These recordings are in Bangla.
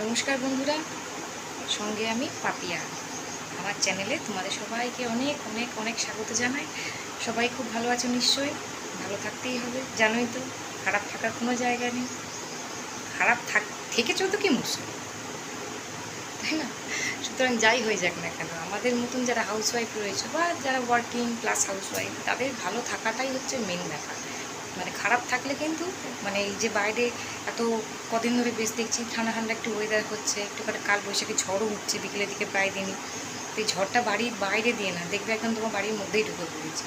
নমস্কার বন্ধুরা, সঙ্গে আমি পাপিয়া। আমার চ্যানেলে তোমাদের সবাইকে অনেক অনেক অনেক স্বাগত জানাই। সবাই খুব ভালো আছো নিশ্চয়ই, ভালো থাকতেই হবে। জানোই তো, খারাপ থাকার কোনো জায়গা নেই। খারাপ থেকেছো তো কি মুশকিল, তাই না? সুতরাং যাই হয়ে যাক না কেন, আমাদের মতন যারা হাউসওয়াইফ রয়েছে বা যারা ওয়ার্কিং প্লাস হাউসওয়াইফ, তাদের ভালো থাকাটাই হচ্ছে মেন ব্যাপার। মানে খারাপ থাকলে কিন্তু এই যে বাইরে এত কদিন ধরে বেশ দেখছি ঠান্ডা ঠান্ডা একটু ওয়েদার হচ্ছে, একটু কাল বৈশাখী ঝড়ও উঠছে বিকেলের দিকে প্রায় দিনই। তো এই ঝড়টা বাড়ির বাইরে দিয়ে না, দেখবে একদম তোমার বাড়ির মধ্যেই ঢুকে পড়েছে।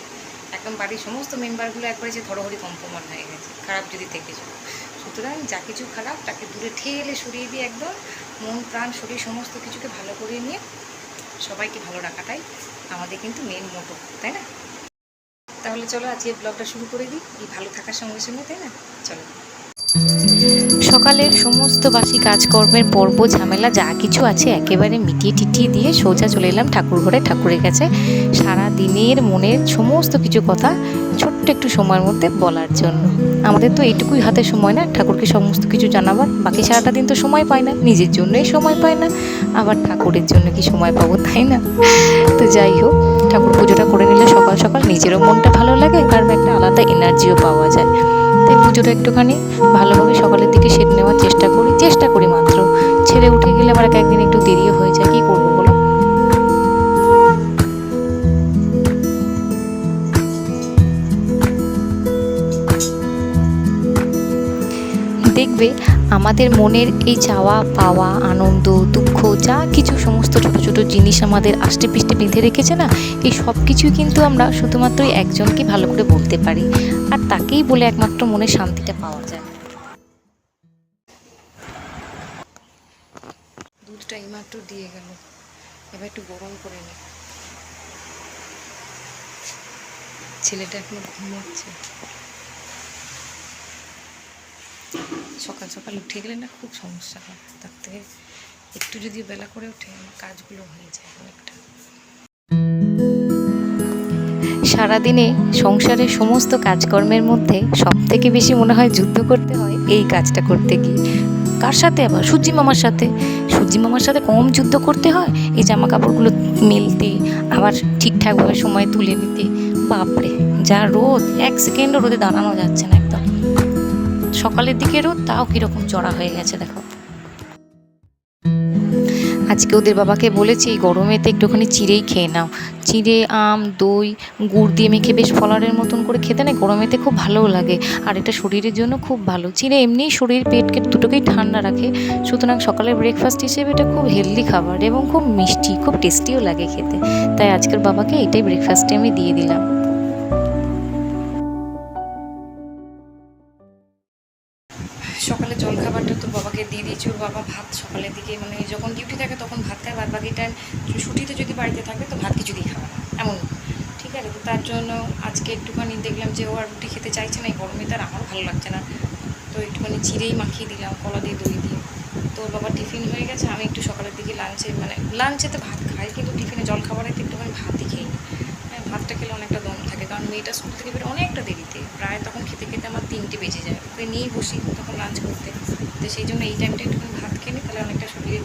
একদম বাড়ির সমস্ত মেম্বারগুলো একবারে যে ধরহরি কম্পমান হয়ে গেছে খারাপ যদি থেকে যায়। সুতরাং যা কিছু খারাপ তাকে দূরে ঠেলে সরিয়ে দিয়ে একদম মন প্রাণ শরীর সমস্ত কিছুকে ভালো করে নিয়ে সবাইকে ভালো রাখাটাই আমাদের কিন্তু মেন মোটো, তাই না? তাহলে চলো আজকে ব্লগটা শুরু করে দিই এই ভালো থাকার সঙ্গে সঙ্গে, তাই না? চলো। সকালের সমস্ত বাসি কাজকর্মের পর্ব ঝামেলা যা কিছু আছে একেবারে মিটিয়ে টিটিয়ে দিয়ে সোজা চলে এলাম ঠাকুর ঘরে, ঠাকুরের কাছে সারা দিনের মনের সমস্ত কিছু কথা ছোট্ট একটু সময়ের মধ্যে বলার জন্য। আমাদের তো এইটুকুই হাতে সময় না ঠাকুরকে সমস্ত কিছু জানাবার, বাকি সারাটা দিন তো সময় পায় না, নিজের জন্যই সময় পায় না, আবার ঠাকুরের জন্য কি সময় পাবো, তাই না? তো যাই হোক, ঠাকুর পুজোটা করে নিলে সকাল সকাল নিজেরও মনটা ভালো লাগে আর একটা আলাদা এনার্জিও পাওয়া যায়। তাই পুজোটা একটুখানি ভালোভাবে সকালের দিকে সেরে নেওয়ার চেষ্টা করি মাত্র। ছেড়ে উঠে গেলে আবার একদিন একটু দেরিও হয়ে যায়, কী করবো বলো। দেখবে আমাদের মনের এই চাওয়া পাওয়া, আনন্দ দুঃখ যা কিছু সমস্ত ছোট ছোট জিনিস আমাদের আষ্টে পৃষ্ঠে বেঁধে রেখেছে না, এই সব কিছুই কিন্তু আমরা শুধুমাত্র একজনকে ভালো করে বলতে পারি, আর তাকেই বলে একমাত্র মনের শান্তিটা পাওয়া যায়। দুধটা এইমাত্র দিয়ে গেল, এবার একটু গরম করে নি। ছেলেটা এখনো ঘুমোচ্ছে। সকাল সকাল উঠে গেলে না খুব সমস্যা হয়, তার থেকে একটু যদি বেলা করে ওঠে কাজগুলো হয়ে যায় অনেকটা। সারাদিনে সংসারের সমস্ত কাজকর্মের মধ্যে সব থেকে বেশি মনে হয় যুদ্ধ করতে হয় এই কাজটা করতে গিয়ে। কার সাথে? আবার সূর্যি মামার সাথে কম যুদ্ধ করতে হয় এই জামা কাপড়গুলো মেলতে, আবার ঠিকঠাকভাবে সময় তুলে নিতে। বাপরে যা রোদ, এক সেকেন্ডও রোদে দাঁড়ানো যাচ্ছে না একদম। সকালের দিকে রোদ তাও কীরকম চড়া হয়ে গেছে দেখো। আজকে ওদের বাবাকে বলেছি এই গরমেতে একটুখানি চিড়েই খেয়ে নাও, চিড়ে আম দই গুড় দিয়ে মেখে বেশ ফলারের মতন করে খেতে না গরমেতে খুব ভালোও লাগে, আর এটা শরীরের জন্য খুব ভালো। চিড়ে এমনিই শরীর পেটকে দুটোকেই ঠান্ডা রাখে, সুতরাং সকালের ব্রেকফাস্ট হিসেবে এটা খুব হেলদি খাবার এবং খুব মিষ্টি, খুব টেস্টিও লাগে খেতে। তাই আজকের বাবাকে এটাই ব্রেকফাস্টে আমি দিয়ে দিলাম। সকালে জলখাবারটা তোর বাবাকে দিয়ে দিয়েছি। ওর বাবা ভাত সকালের দিকে যখন ডিউটি থাকে তখন ভাত খায়, বাদ বাকি টাইম ছুটিতে যদি বাড়িতে থাকে তো ভাত কিছুতেই খাবে না, এমন। ঠিক আছে, তো তার জন্য আজকে একটুখানি দেখলাম যে ও আর রুটি খেতে চাইছে না, এই গরমে তার আমারও ভালো লাগছে না, তো একটুখানি চিড়েই মাখিয়ে দিলাম কলা দিয়ে দই দিয়ে। তো ওর বাবা টিফিন হয়ে গেছে, আমি একটু সকালের দিকে লাঞ্চে তো ভাত খাই, কিন্তু টিফিনে জলখাবারেতে একটুখানি ভাতই খেয়ে নিই। ভাতটা খেলে অনেকটা দম থাকে, কারণ মেয়েটা স্কুল থেকে বেরো অনেকটা দেরিতে, প্রায় তখন খেতে খেতে আমার 3টে বেজে যায়, ওকে নিয়েই বসি তখন লাঞ্চ করতে। তো সেই জন্য এই টাইমটা একটুখানি ভাত খেয়ে নিই, তাহলে অনেকটা শরীরে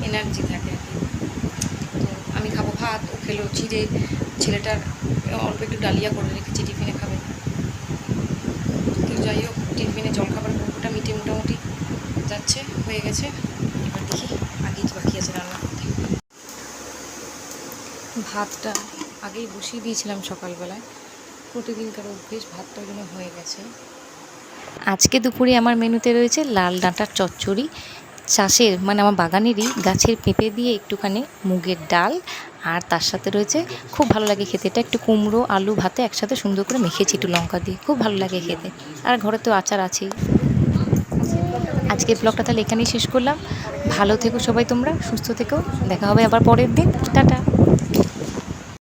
এনার্জি থাকে আর কি। তো আমি খাবো ভাত, ও খেলো চিড়ে, ছেলেটার অল্প একটু ডালিয়া করে রেখেছি টিফিনে খাবে। তো যাই হোক, টিফিনে জলখাবার গল্পটা মিটে মোটামুটি যাচ্ছে, হয়ে গেছে। এবার দেখি আগে কি বাকি আছে রান্না করতে। ভাতটা আগেই বসিয়ে দিয়েছিলাম সকালবেলায়, প্রতিদিনকার অভ্যেস, ভাতটা ওই জন্য হয়ে গেছে। আজকে দুপুরে আমার মেনুতে রয়েছে লাল ডাঁটার চচ্চড়ি, চাষের আমার বাগানেরই গাছের পেঁপে দিয়ে একটুখানি মুগের ডাল, আর তার সাথে রয়েছে খুব ভালো লাগে খেতে, এটা একটু কুমড়ো আলু ভাতে একসাথে সুন্দর করে মেখেছি একটু লঙ্কা দিয়ে, খুব ভালো লাগে খেতে। আর ঘরে তো আচার আছেই। আজকের ব্লগটা তাহলে এখানেই শেষ করলাম। ভালো থেকো সবাই, তোমরা সুস্থ থেকো, দেখা হবে আবার পরের দিন। টাটা।